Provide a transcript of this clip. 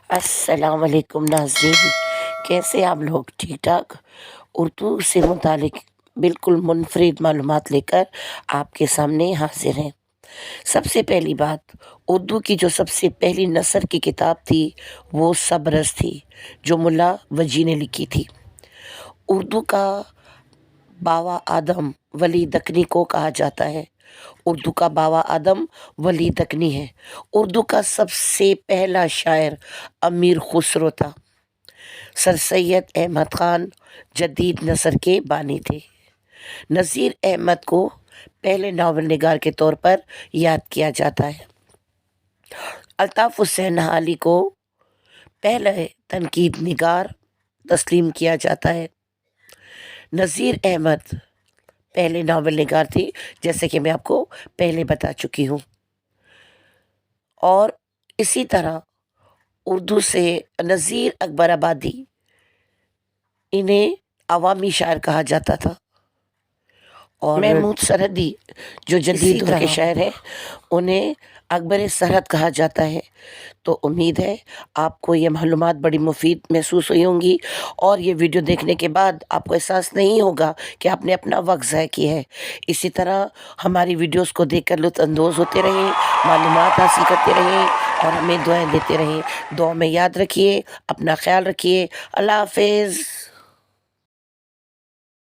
अस्सलाम वालेकुम नाज़रीन, कैसे आप लोग? ठीक ठाक। उर्दू से मुतालिक बिल्कुल मुनफरिद मालूमात लेकर आपके सामने हाजिर हैं। सबसे पहली बात, उर्दू की जो सबसे पहली नसर की किताब थी वो सबरस थी, जो मुल्ला वजी ने लिखी थी। उर्दू का बावा आदम वली दकनी को कहा जाता है। उर्दू का बावा आदम वली दकनी है। उर्दू का सबसे पहला शायर अमीर खुसरो था। सर सैयद अहमद ख़ान जदीद नसर के बानी थे। नज़ीर अहमद को पहले नावल निगार के तौर पर याद किया जाता है। अल्ताफ़ हुसैन हाली को पहले तनकीद निगार तस्लीम किया जाता है। नज़ीर अहमद पहले नावल निगार थे, जैसे कि मैं आपको पहले बता चुकी हूँ। और इसी तरह उर्दू से नज़ीर अकबर आबादी, इन्हें अवामी शायर कहा जाता था। और महमूद सरहदी जो जदीद दौर के शायर हैं, उन्हें अकबर सरहद कहा जाता है। तो उम्मीद है आपको ये मालूमात बड़ी मुफीद महसूस हुई होंगी और ये वीडियो देखने के बाद आपको एहसास नहीं होगा कि आपने अपना वक्त ज़ाया किया है। इसी तरह हमारी वीडियोस को देखकर लुत्फ़अंदोज़ होते रहें, मालूमात हासिल करते रहें और हमें दुआएं देते रहें। दुआ में याद रखिए, अपना ख्याल रखिए। अल्लाह हाफ़िज़।